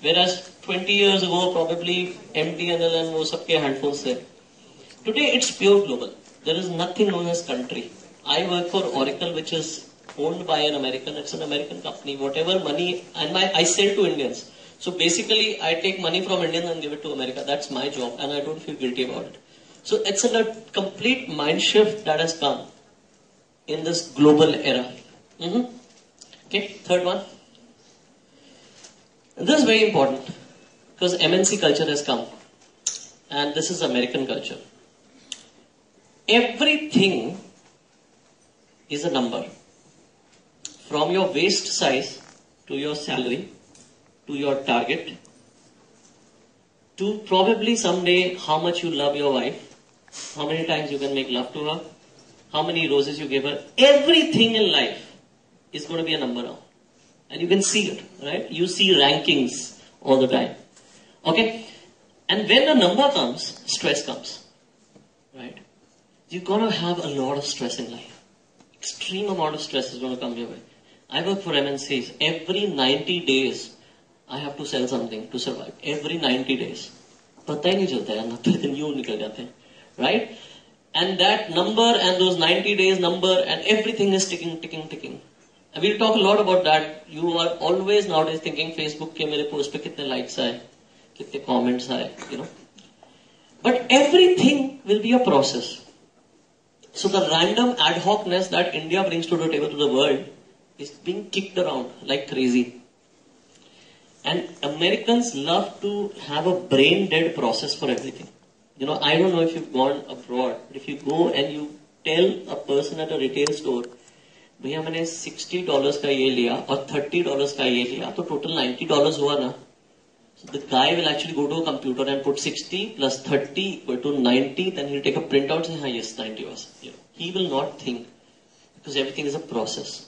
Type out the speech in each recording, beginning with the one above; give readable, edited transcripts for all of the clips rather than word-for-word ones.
Whereas 20 years ago, probably MTNL and वो सबके handphones थे. Today, it's pure global. There is nothing known as country. I work for Oracle, which is owned by an American. It's an American company. Whatever money, and I sell to Indians. So basically, I take money from Indians and give it to America. That's my job, and I don't feel guilty about it. So it's a complete mind shift that has come in this global era. Okay, third one. And this is very important because MNC culture has come, and this is American culture. Everything is a number. From your waist size to your salary to your target to probably someday how much you love your wife, how many times you can make love to her, how many roses you give her. Everything in life is going to be a number now. And you can see it, right? You see rankings all the time. Okay? And when a number comes, stress comes. Right? You're going to have a lot of stress in life. Extreme amount of stress is going to come your way. I work for MNCs. Every 90 days, I have to sell something to survive. Every 90 days. पता ही नहीं चलता है, 90 दिन यूं निकल जाते हैं. Right? And that number and those 90 days number and everything is ticking. And we'll talk a lot about that. You are always nowadays thinking Facebook के मेरे post पे कितने likes आए, कितने comments आए, you know. But everything will be a process. So the random ad hocness that India brings to the table to the world is being kicked around like crazy. And Americans love to have a brain dead process for everything. You know, I don't know if you've gone abroad, but if you go and you tell a person at a retail store, भैया मैंने $60 का ये लिया और $30 का ये लिया, तो total $90 हुआ ना. So the guy will actually go to a computer and put 60 plus 30 equal to 90, then he'll take a printout and say, yes, 90 was. You know, he will not think because everything is a process.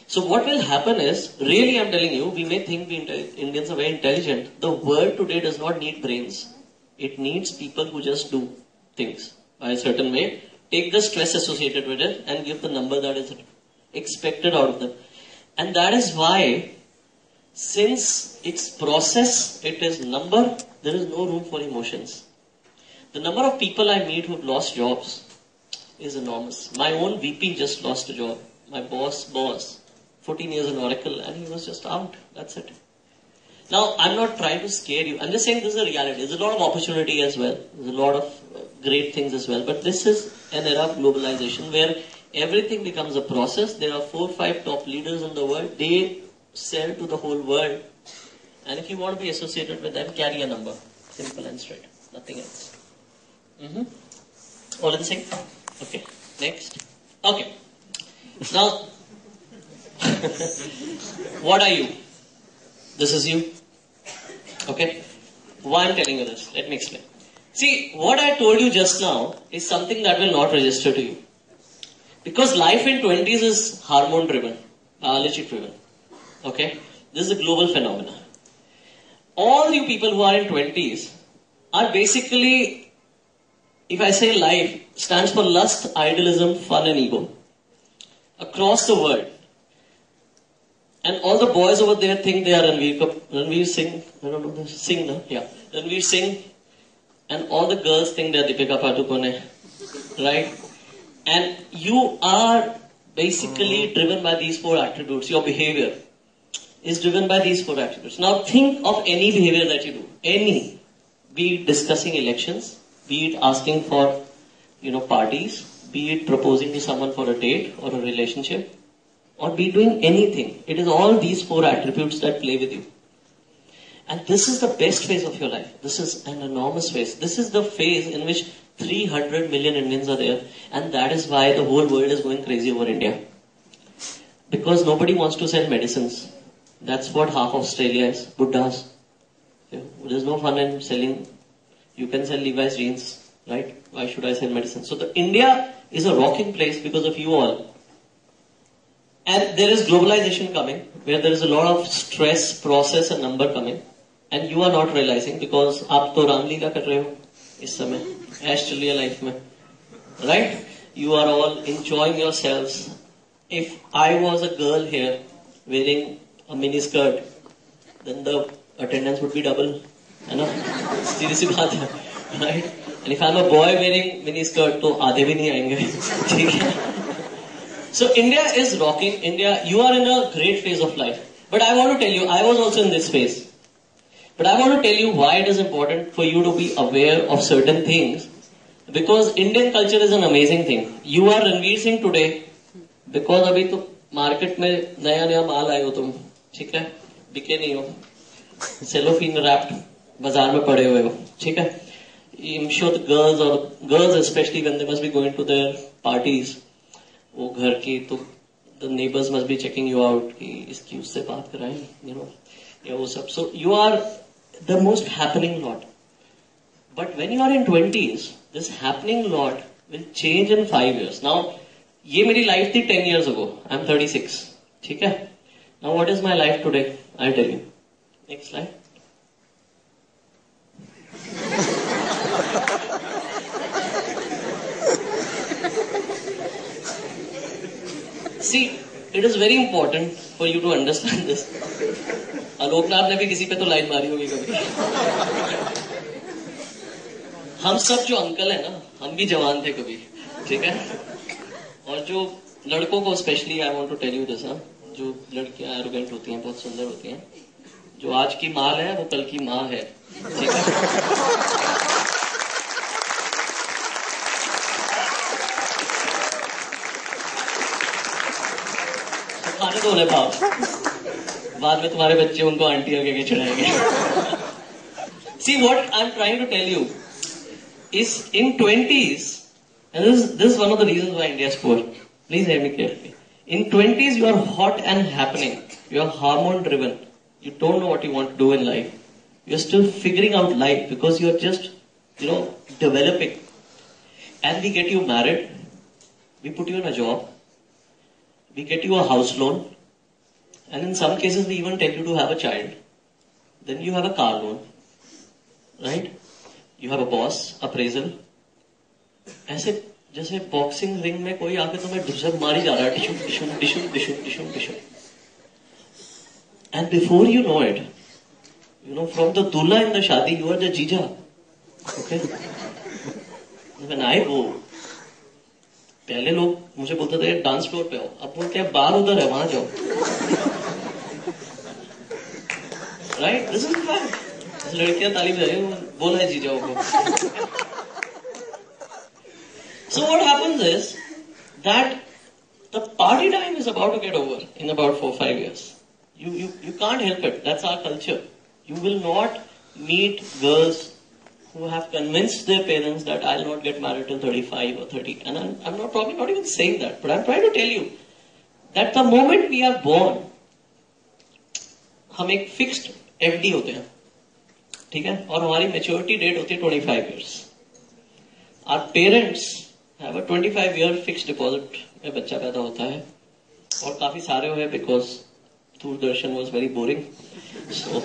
So what will happen is, really I'm telling you, we may think Indians are very intelligent. The world today does not need brains. It needs people who just do things by a certain way, take the stress associated with it and give the number that is expected out of them. And that is why, since it's process, it is number, there is no room for emotions. The number of people I meet who've lost jobs is enormous. My own VP just lost a job. My boss, 14 years in Oracle, and he was just out. That's it. Now, I'm not trying to scare you. I'm just saying this is a reality. There's a lot of opportunity as well. There's a lot of great things as well. But this is an era of globalization where everything becomes a process. There are 4 or 5 top leaders in the world. They sell to the whole world. And if you want to be associated with them, carry a number. Simple and straight. Nothing else. All in sync? Okay. Next. Okay. Now, what are you? This is you. Okay? Why I'm telling you this? Let me explain. See, what I told you just now is something that will not register to you. Because life in 20s is hormone driven, biology driven. Okay? This is a global phenomenon. All you people who are in 20s are basically, if I say life, stands for lust, idealism, fun and ego. Across the world. And all the boys over there think they are Ranveer Singh. I don't know the Singh, no? Yeah. Ranveer Singh. And all the girls think they are Deepika Padukone. Right? And you are basically driven by these 4 attributes. Your behavior is driven by these 4 attributes. Now think of any behavior that you do. Any. Be it discussing elections. Be it asking for, parties. Be it proposing to someone for a date or a relationship. Or be doing anything. It is all these 4 attributes that play with you. And this is the best phase of your life. This is an enormous phase. This is the phase in which 300 million Indians are there. And that is why the whole world is going crazy over India. Because nobody wants to sell medicines. That's what half Australia is. Buddhas. There's no fun in selling. You can sell Levi's jeans. Right? Why should I sell medicine? So India is a rocking place because of you all. And there is globalization coming, where there is a lot of stress, process and number coming. And you are not realizing because आप तो रामलीला कर रहे हो इस समय, ऐश चल रही है life में, right? You are all enjoying yourselves. If I was a girl here wearing a mini skirt, then the attendance would be double. है ना? सीधी सी बात है, right? And if I'm a boy wearing mini skirt, तो आधे भी नहीं आएंगे, ठीक है? So India is rocking. India, you are in a great phase of life. But I want to tell you, I was also in this phase. But I want to tell you why it is important for you to be aware of certain things. Because Indian culture is an amazing thing. You are Ranveer Singh today because अभी तो market में नया माल आए हो तुम, ठीक है? बिके नहीं हो, सेलोफिन रैप्ड बाजार में पड़े हुए हो, ठीक है? I'm sure the girls especially when they must be going to their parties, वो घर की तो the neighbors must be checking you out कि इसकी उससे बात कराएं, you know, या वो सब. So you are the most happening lot. But when you are in 20s, this happening lot will change in 5 years. Now, ये मेरी life थी 10 years ago. I'm 36. ठीक है? Now what is my life today? I'll tell you. Next slide. See, it is very important for you to understand this. Alok Nath ने भी किसी पे तो लाइन मारी होगी कभी. हम सब जो अंकल है ना, हम भी जवान थे कभी, ठीक है? और जो लड़कों को specially I want to tell you this, जो लड़कियां एरोगेंट होती हैं, बहुत सुंदर होती हैं, जो आज की माल है वो कल की माँ है, ठीक है? खाने तो उन्हें पाओ, बाद में तुम्हारे बच्चे उनको आंटी आगे चढ़ाएंगे. See what I'm trying to tell you is in 20s, and this is one of the reasons why India is poor. Please hear me carefully. In 20s you are hot and happening. You are hormone driven. You don't know what you want to do in life. You are still figuring out life because you are just, developing. And we get you married. We put you in a job. We get you a house loan. And in some cases we even tell you to have a child. Then you have a car loan. Right? You have a boss, appraisal. ऐसे जैसे boxing ring में कोई आके तुम्हें ढुसक मारी जा रहा है, डिशुम डिशुम डिशुम डिशुम डिशुम डिशुम. And before you know it, from the dula in the shadi, you are the jija. Okay? When I go, पहले लोग मुझे बोलते थे डांस फ्लोर पे आओ, अब बोलते हैं बार उधर है वहां जाओ. Right, this is fact. लड़कियां ताली बजा रही हैं, बोला है जीजाओ को. So what happens is that the party time is about to get over in about 4-5 years. You can't help it. That's our culture. You will not meet girls who have convinced their parents that I'll not get married till 35 or 30. And I'm not probably not even saying that, but I'm trying to tell you that the moment we are born, हम एक fixed FD होते हैं, ठीक है? और हमारी maturity date होती है 25 years. Our parents have a 25-year fixed deposit में बच्चा पैदा होता है, और काफी सारे हुए because Doordarshan was very boring. So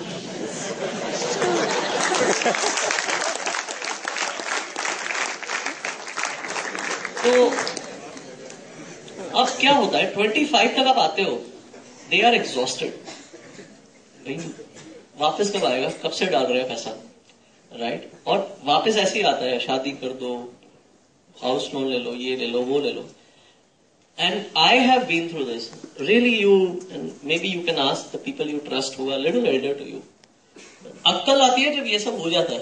तो अब क्या होता है, 25 तक आप आते हो, they are exhausted. वापस कब आएगा, कब से डाल रहे हैं पैसा, राइट? और वापस ऐसे ही आता है, शादी कर दो, हाउस लोन ले लो, ये ले लो, वो ले लो. And I have been through this. Really, and maybe you can ask the people you trust who are a little elder to you. अक्कल आती है जब ये सब हो जाता है,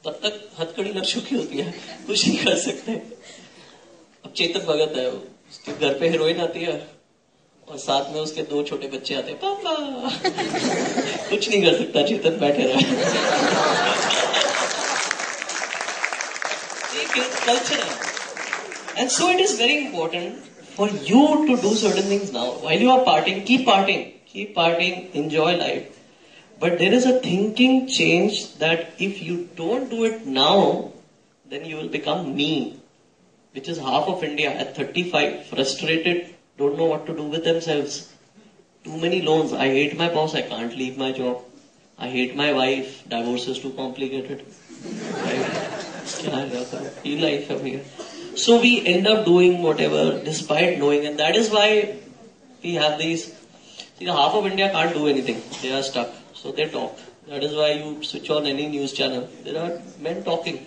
तब तक हथकड़ी लग चुकी होती है, कुछ नहीं कर सकते. अब चेतन भगत है, उसके घर पे हीरोइन आती है और साथ में उसके 2 छोटे बच्चे आते हैं, पापा. कुछ नहीं कर सकता चेतन, बैठे रहे. Culture. And so it is very important for you to do certain things now. While you are partying, keep partying, enjoy life. But there is a thinking change that if you don't do it now, then you will become me, which is half of India at 35, frustrated, don't know what to do with themselves. Too many loans. I hate my boss, I can't leave my job. I hate my wife, divorce is too complicated. Life over here. So we end up doing whatever despite knowing, and that is why we have these. See, half of India can't do anything. They are stuck. So they talk. That is why you switch on any news channel. There are men talking.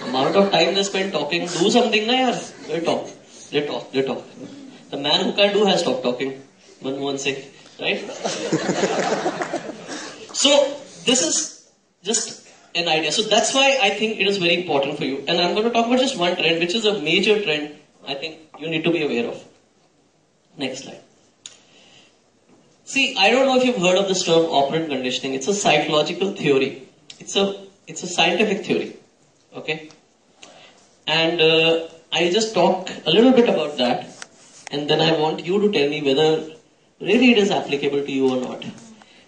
Amount of time they spend talking. Do something, na yaar. They talk. They talk. They talk. The man who can do has stopped talking. Manmohan Singh, right? So this is just an idea. So that's why I think it is very important for you. And I'm going to talk about just one trend, which is a major trend I think you need to be aware of. Next slide. See, I don't know if you've heard of this term operant conditioning. It's a psychological theory. It's a scientific theory. Okay? And I just talk a little bit about that. And then I want you to tell me whether really it is applicable to you or not.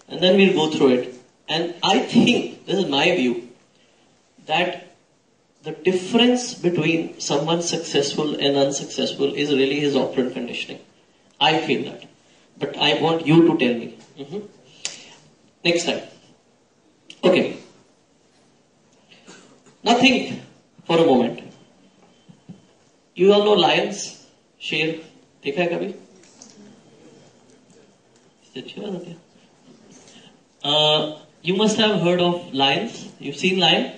And then we'll go through it. And I think, this is my view, that the difference between someone successful and unsuccessful is really his operant conditioning. I feel that. But I want you to tell me. Next slide. Okay. Now think for a moment. You all know lions, शेर, देखा है कभी? अच्छी बात होती है. You must have heard of lions. You've seen lion?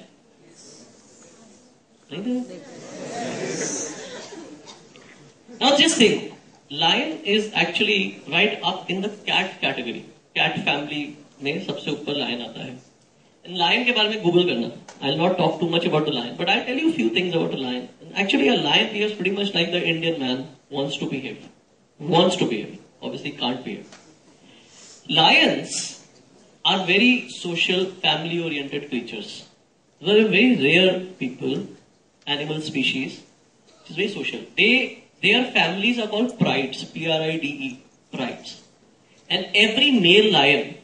Now just think. Lion is actually right up in the cat category. Cat family में सबसे ऊपर lion आता है. And lion के बारे में Google करना. I'll not talk too much about the lion, but I'll tell you a few things about a lion. And actually, a lion behaves pretty much like the Indian man wants to behave. Wants to behave. Obviously, can't behave. Lions are very social, family-oriented creatures. They are very rare people, animal species. It's very social. Their families are called prides, P-R-I-D-E, prides. And every male lion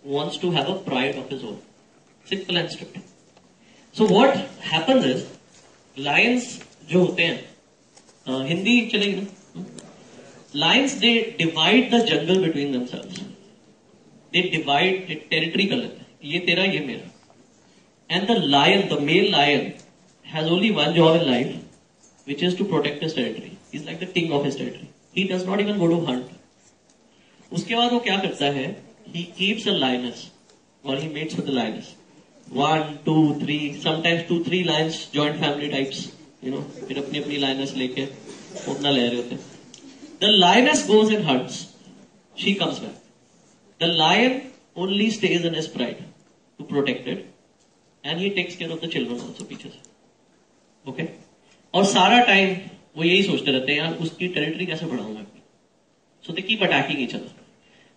wants to have a pride of his own. Simple and strict. So what happens is, lions जो होते हैं, हिंदी चलेगी ना? Lions, they divide the jungle between themselves. They divide the territory कर लेते हैं. ये तेरा, ये मेरा. And the lion, the male lion, has only one job in life, which is to protect his territory. He's like the king of his territory. He does not even go to hunt. उसके बाद वो क्या करता है? He keeps a lioness, or he mates with the lioness. 1, 2, 3, sometimes 2, 3 lions, joint family types. फिर अपनी अपनी lioness लेके अपना ले रहे होते. The lioness goes and hunts. She comes back. The lion only stays in his pride to protect it, and he takes care of the children also पीछे से. Okay? और सारा टाइम वो यही सोचते रहते हैं यार उसकी टेरिटरी कैसे बढ़ाऊंगा. So they keep attacking each other.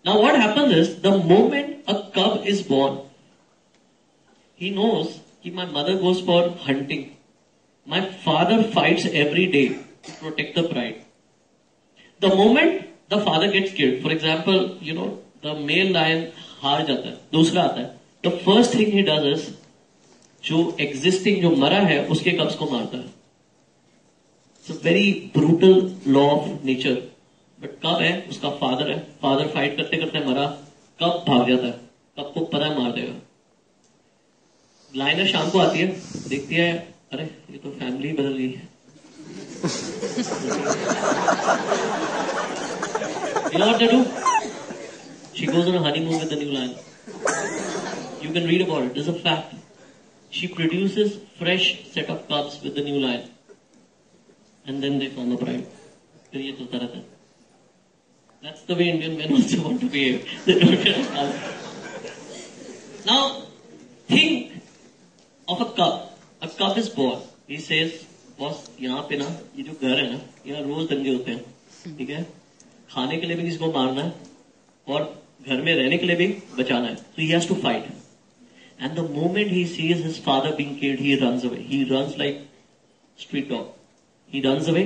Now what happens is, the moment a cub is born, he knows that my mother goes for hunting. My father fights every day to protect the pride. The moment the father gets killed, for example, the male lion हार जाता है, दूसरा आता है, the first thing he does is, जो existing, जो मरा है, उसके cubs को मारता है. It's a very brutal law of nature. But कब है, उसका father है, father fight करते करते मरा, कब भाग जाता है, कब को पता है मार देगा. लाइनर शाम को आती है, देखती है, अरे ये तो फैमिली बदल गई है. You know what they do? She goes on a honeymoon with the new lion. You can read about it. This is a fact. She produces fresh set of cubs with the new lion, and then they form a pride. फिर ये चलता रहता है. That's the way Indian men also want to behave. They don't get cubs. Now, think of a cub. A cub is born. He says, boss यहाँ पे ना, ये जो घर है ना, यहाँ रोज दंगे होते हैं. ठीक है? खाने के लिए भी किसी को मारना है, और घर में रहने के लिए भी बचाना है. So he has to fight. And the moment he sees his father being killed, he runs away. He runs like street dog. He runs away.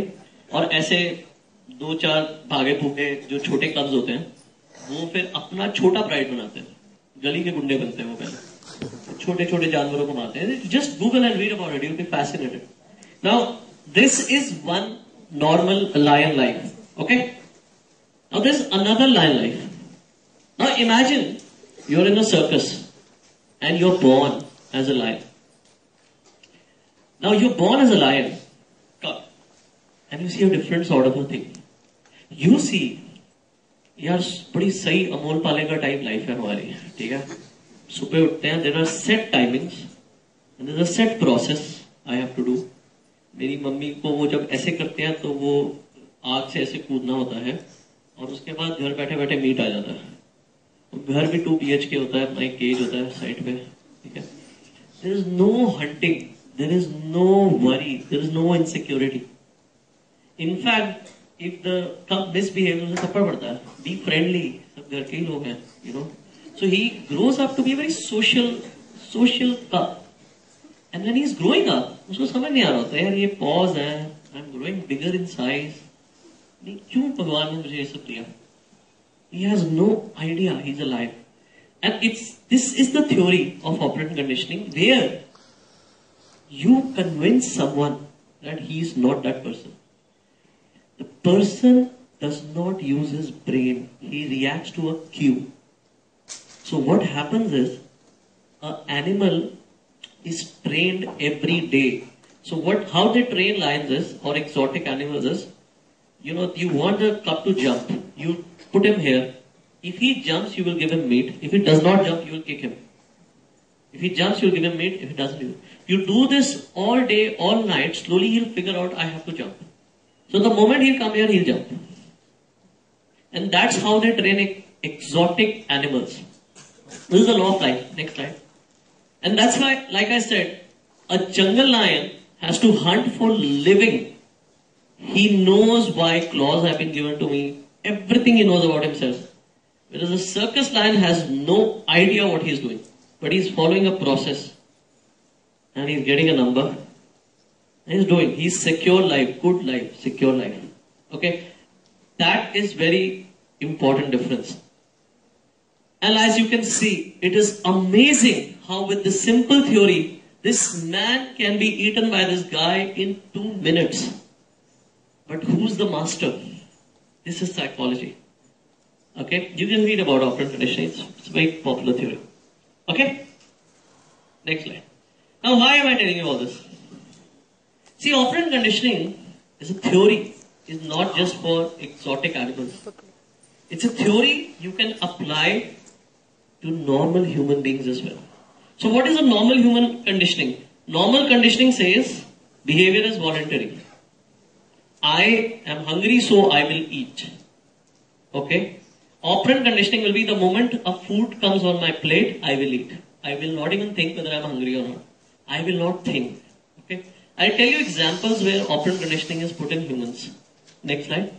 और ऐसे 2-4 भागे भूखे जो छोटे कब्ज होते हैं, वो फिर अपना छोटा प्राइड बनाते हैं. गली के गुंडे बनते हैं वो पहले. छोटे छोटे जानवरों को मारते हैं. Just Google and read about it. You'll be fascinated. Now, this is one normal lion life. Okay? Now there's another lion life. Now imagine you're in a circus and you're born as a lion. Now you're born as a lion, and you see a different sort of a thing. You see, यार बड़ी सही अमोल पाले का type life है हमारी. ठीक है? सुबह उठते हैं, there are set timings and there is a set process I have to do. मेरी मम्मी को वो जब ऐसे करते हैं तो वो आग से ऐसे कूदना होता है और उसके बाद घर बैठे बैठे मीट आ जाता है. घर भी 2 BHK होता है, अपना एक केज होता है साइड पे, ठीक है. There is no hunting, there is no worry, there is no insecurity. In fact if the cup misbehaves उसे थप्पड़ पड़ता है. बी फ्रेंडली, सब घर के ही लोग हैं, you know. So he grows up to be very social cup. And when he is growing up, उसको समझ नहीं आ रहा होता यार ये पॉज है, I am growing bigger in size. नहीं, क्यों भगवान ने मुझे ये सब दिया? He has no idea he's alive. And this is the theory of operant conditioning, where you convince someone that he is not that person. The person does not use his brain. He reacts to a cue. So what happens is, an animal is trained every day. So how they train lions is, or exotic animals is, you know, you want the cub to jump. You put him here. If he jumps, you will give him meat. If he does not jump, you will kick him. If he jumps, you will give him meat. If he doesn't, you do this all day, all night. Slowly, he'll figure out, I have to jump. So the moment he'll come here, he'll jump. And that's how they train exotic animals. This is the law of life. Next slide. And that's why, like I said, a jungle lion has to hunt for living. He knows why claws have been given to me. Everything he knows about himself. Whereas a circus lion has no idea what he's doing. But he's following a process. And he's getting a number. And he's doing. He's secure life, good life, secure life. Okay? That is very important difference. And as you can see, it is amazing how with this simple theory, this man can be eaten by this guy in 2 minutes. But who's the master? This is psychology. Okay, you can read about operant conditioning. It's a very popular theory. Okay, next slide. Now, why am I telling you all this? See, operant conditioning is a theory. It's not just for exotic animals. It's a theory you can apply to normal human beings as well. So, what is a normal human conditioning? Normal conditioning says behavior is voluntary. I am hungry, so I will eat. Okay. Operant conditioning will be the moment a food comes on my plate, I will eat. I will not even think whether I am hungry or not. I will not think. Okay. I'll tell you examples where operant conditioning is put in humans. Next slide.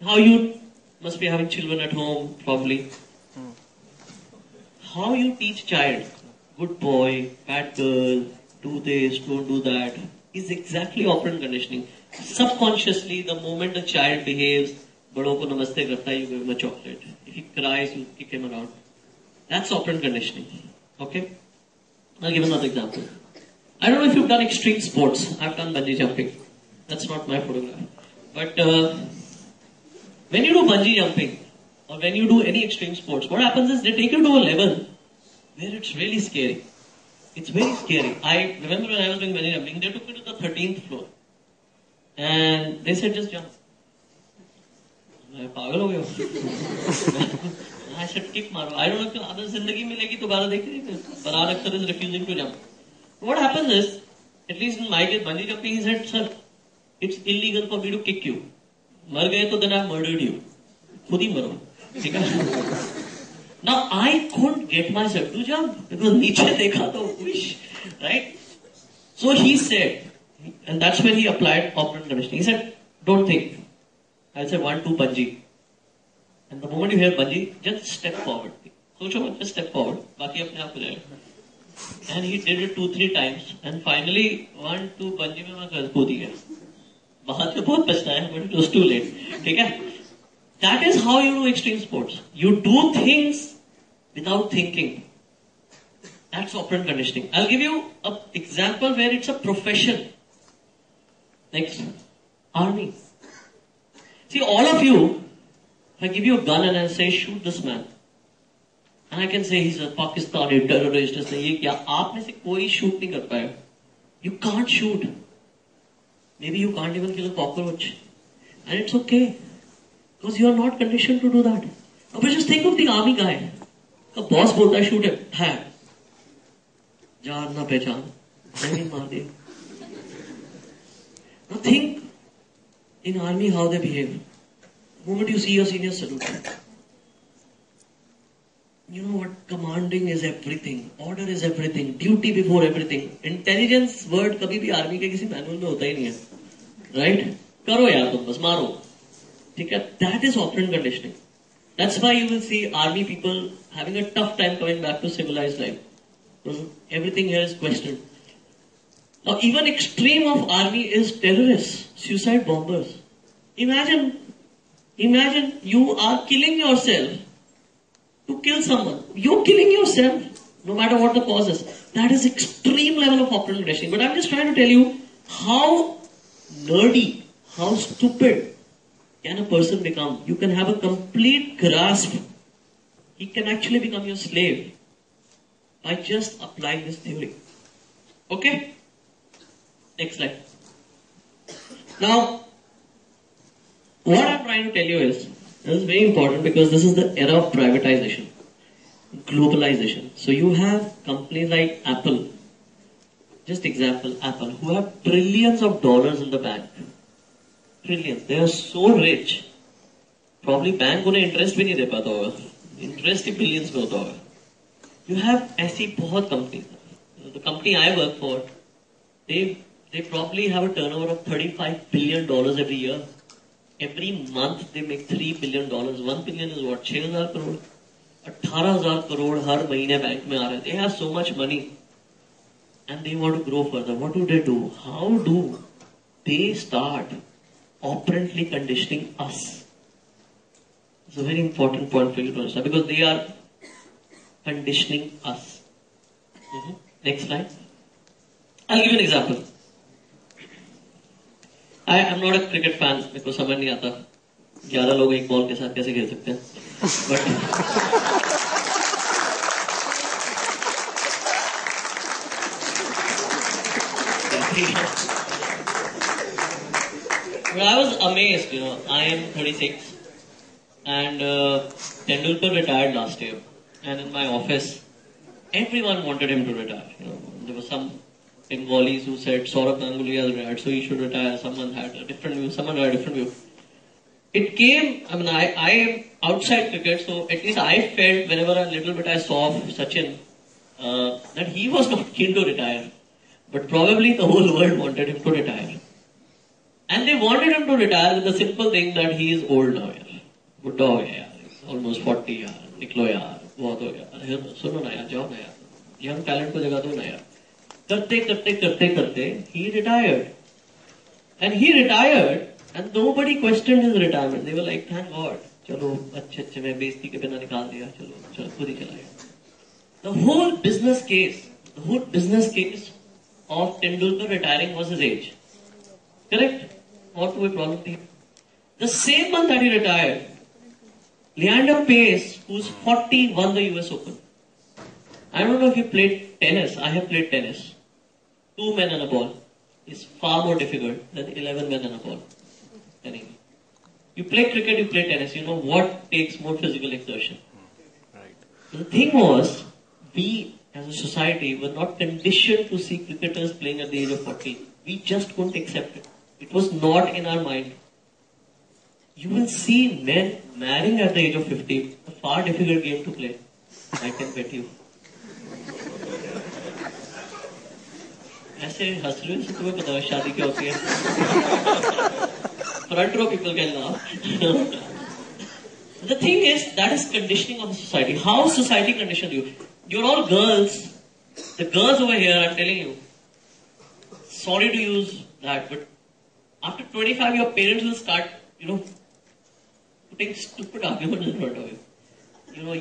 How you must be having children at home, probably. How you teach child, good boy, bad girl, do this, don't do that, is exactly operant conditioning. Subconsciously, the moment a child behaves, बड़ों को नमस्ते करता है, you give him a chocolate. If he cries, you kick him around. That's operant conditioning. Okay? I'll give another example. I don't know if you've done extreme sports. I've done bungee jumping. That's not my photograph. But when you do bungee jumping, or when you do any extreme sports, what happens is they take you to a level where it's really scary. It's very scary. I remember when I was doing bungee jumping, they took me to the 13th floor. And they said, just jump. मैं पागल हो गया. I said, kick मारो. I don't know if अगर जिंदगी मिलेगी तो बारह देख रही. Farhan Akhtar is refusing to jump. What happens is, at least in my case, bungee jumping, he said, sir, it's illegal for me to kick you. मर गए तो then I murdered you. खुद ही मरो. ठीक है? Now I couldn't get myself to jump because नीचे देखा तो wish, right? So he said, and that's when he applied operant conditioning. He said, don't think. I said 1, 2 bungee. And the moment you hear bungee, just step forward. सोचो मत, just step forward. बाकी अपने आप हो जाएगा. And he did it 2, 3 times. And finally 1, 2 bungee में मैं कूद गया. बाद में बहुत पछताया, but it was too late. ठीक है? That is how you do extreme sports. You do things without thinking. That's operant conditioning. I'll give you an example where it's a profession. Next, army. See, all of you, if I give you a gun and I say, shoot this man, and I can say he's a Pakistani terrorist, ऐसे ये क्या, आप में से कोई shoot नहीं कर पाएगा. You can't shoot. Maybe you can't even kill a cockroach. And it's okay. Because you are not conditioned to do that. But just think of the army guy. तो बॉस बोलता है शूट है जान ना पहचान नहीं मार दे. Now think in army how they behave. The moment you see your seniors, salute them. You know what? Commanding is everything. Order is everything. Duty before everything. Intelligence word कभी भी आर्मी के किसी मैनुअल में होता ही नहीं है. Right? करो यार तुम बस मारो. ठीक है? That is operant conditioning. That's why you will see army people having a tough time coming back to civilized life. Because everything here is questioned. Now, even extreme of army is terrorists, suicide bombers. Imagine you are killing yourself to kill someone. You're killing yourself, no matter what the cause is. That is extreme level of operant conditioning. But I'm just trying to tell you how nerdy, how stupid can a person become. You can have a complete grasp. He can actually become your slave by just applying this theory. Okay? Next slide. Now, what I'm trying to tell you is, this is very important because this is the era of privatization, globalization. So you have companies like Apple, just example, Apple, who have trillions of dollars in the bank. Trillions. They are so rich. Probably bank उन्हें interest भी नहीं दे पाता होगा. Interest ही billions में होता होगा. You have ऐसी बहुत companies. The company I work for, they probably have a turnover of $35 billion every year. Every month they make $3 billion. 1 billion is what? 6,000 crore. 18,000 crore हर महीने बैंक में आ रहे हैं. They have so much money. And they want to grow further. What do? How do they start operantly conditioning us? It's a very important point for you to understand because they are conditioning us. Next slide. I'll give you an example. I am not a cricket fan. मेरे को समझ नहीं आता 11 लोग एक ball के साथ कैसे खेल सकते हैं. But I was amazed, you know. I am 36 and Tendulkar retired last year. And in my office, everyone wanted him to retire. You know, there were some Bengalis who said Saurabh Ganguly has retired, so he should retire. Someone had a different view. Someone had a different view. It came. I mean, I am outside cricket, so at least I felt whenever a little bit I saw of Sachin that he was not keen to retire, but probably the whole world wanted him to retire, and they wanted him to retire with the simple thing that he is old now. बुढ़ा हो गया यार, almost 40 यार, निकलो यार, बहुत हो गया, सुनो ना यार, जाओ ना यार, यंग टैलेंट को जगह दो ना यार. करते he retired. And he retired and nobody questioned his retirement. They were like, thank God. चलो अच्छे मैं बेइज्जती के बिना निकाल दिया, चलो खुद ही चला गया. The whole business case of Tendulkar retiring was his age. Correct? What to a problem to him. The same month that he retired, Leander Pace, who's 40, won the US Open. I don't know if you played tennis. I have played tennis. 2 men and a ball is far more difficult than 11 men and a ball. Anyway. You play cricket, you play tennis. You know what takes more physical exertion. Right. The thing was, we as a society were not conditioned to see cricketers playing at the age of 40. We just couldn't accept it. It was not in our mind. You will see men marrying at the age of 50. A far difficult game to play. I can bet you. ऐसे हंस रहे हो तुम्हें पता है शादी क्या होती है. Front row people can laugh. The thing is, that is conditioning of the society. How society conditioned you? You're all girls. The girls over here, I'm telling you. Sorry to use that, but after 25, your parents will start, you know, putting stupid arguments in front of you. You know,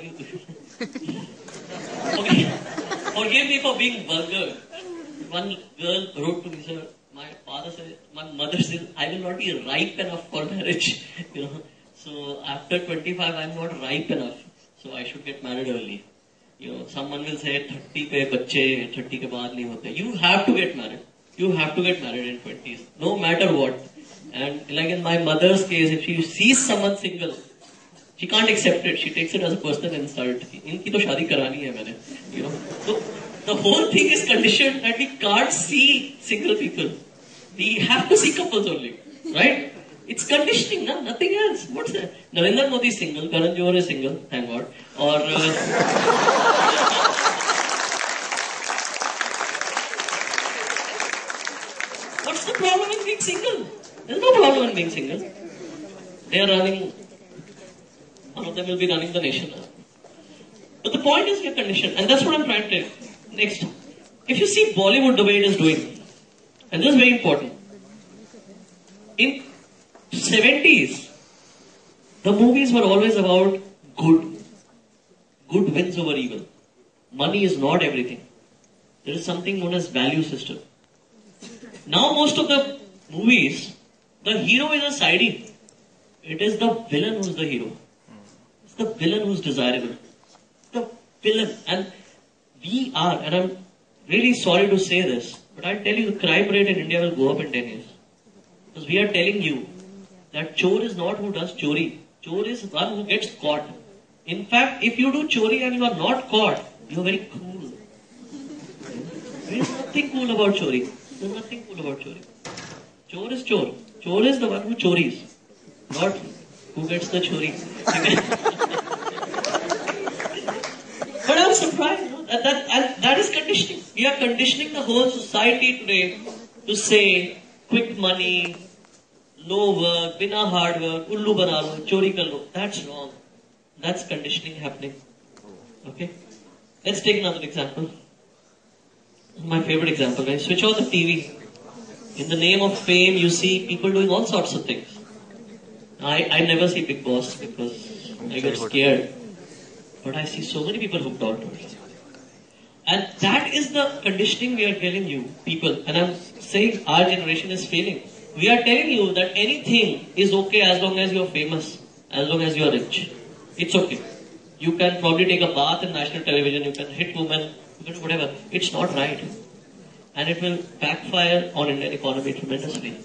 okay. Forgive me for being vulgar. One girl wrote to me, sir, my mother says, I will not be ripe enough for marriage. You know, so after 25, I'm not ripe enough. So I should get married early. You know, someone will say 30 pe bacche, 30 ke baad nahi hote. You have to get married. You have to get married in 20s, no matter what. And like in my mother's case, if she sees someone single, She can't accept it. She takes it as a personal insult. इनकी तो शादी करानी है मैंने, you know. So the whole thing is conditioned that we can't see single people. We have to see couples only, right? It's conditioning, no? Nothing else. What's that? Narendra Modi is single, Karan Johar is single, thank God. Or what's the problem in being single? There's no problem in being single. They are running. One of them will be running the nation now. But the point is, we are conditioned, and that's what I'm trying to tell you. Next, if you see Bollywood the way it is doing, and this is very important. In 70s, the movies were always about good. Good wins over evil. Money is not everything. There is something known as value system. Now most of the movies, the hero is a sidey. It is the villain who's the hero. It's the villain who's desirable. The villain. And we are, and I'm really sorry to say this, but I tell you the crime rate in India will go up in 10 years. Because we are telling you that chore is not who does chori. Chore is one who gets caught. In fact, if you do chori and you are not caught, you are very cool. There is nothing cool about chori. There is nothing cool about chori. Chore is chore. Chore is the one who choris, not who gets the chori. But I'm surprised, no? That is conditioning. We are conditioning the whole society today to say quick money, low work, bina hard work, ullu bana lo, chori kar lo. That's wrong. That's conditioning happening. Okay? Let's take another example. My favorite example. When you switch on the TV, in the name of fame, you see people doing all sorts of things. I never see Big Boss because I get scared. But I see so many people hooked on to it. And that is the conditioning we are telling you, people. And I'm saying our generation is failing. We are telling you that anything is okay as long as you're famous, as long as you're rich. It's okay. You can probably take a bath in national television, you can hit women, you can do whatever. It's not right. And it will backfire on Indian economy tremendously.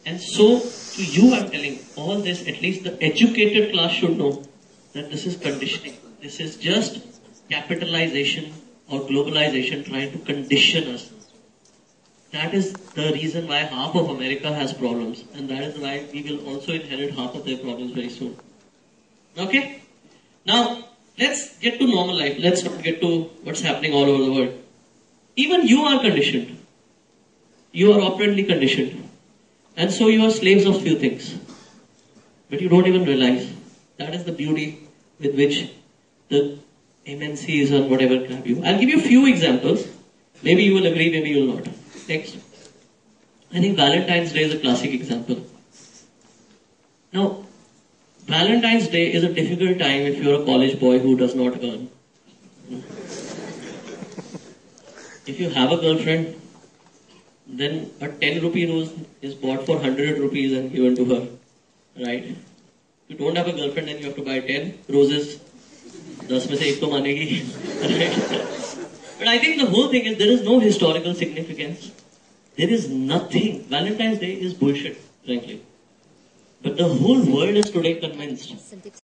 And so, to you I'm telling, all this, at least the educated class should know that this is conditioning. This is just capitalization or globalization trying to condition us. That is the reason why half of America has problems. And that is why we will also inherit half of their problems very soon. Okay? Now, let's get to normal life. Let's not get to what's happening all over the world. Even you are conditioned. You are operantly conditioned. And so you are slaves of few things. But you don't even realize. That is the beauty with which the MNCs or whatever grab you. I'll give you a few examples. Maybe you will agree, maybe you will not. Next. I think Valentine's Day is a classic example. Now, Valentine's Day is a difficult time if you're a college boy who does not earn. If you have a girlfriend, then a 10 rupee rose is bought for 100 rupees and given to her. Right? If you don't have a girlfriend, then you have to buy 10 roses. 10 में से एक तो मानेगी. Right? But I think the whole thing is there is no historical significance. There is nothing. Valentine's Day is bullshit, frankly. But the whole world is today convinced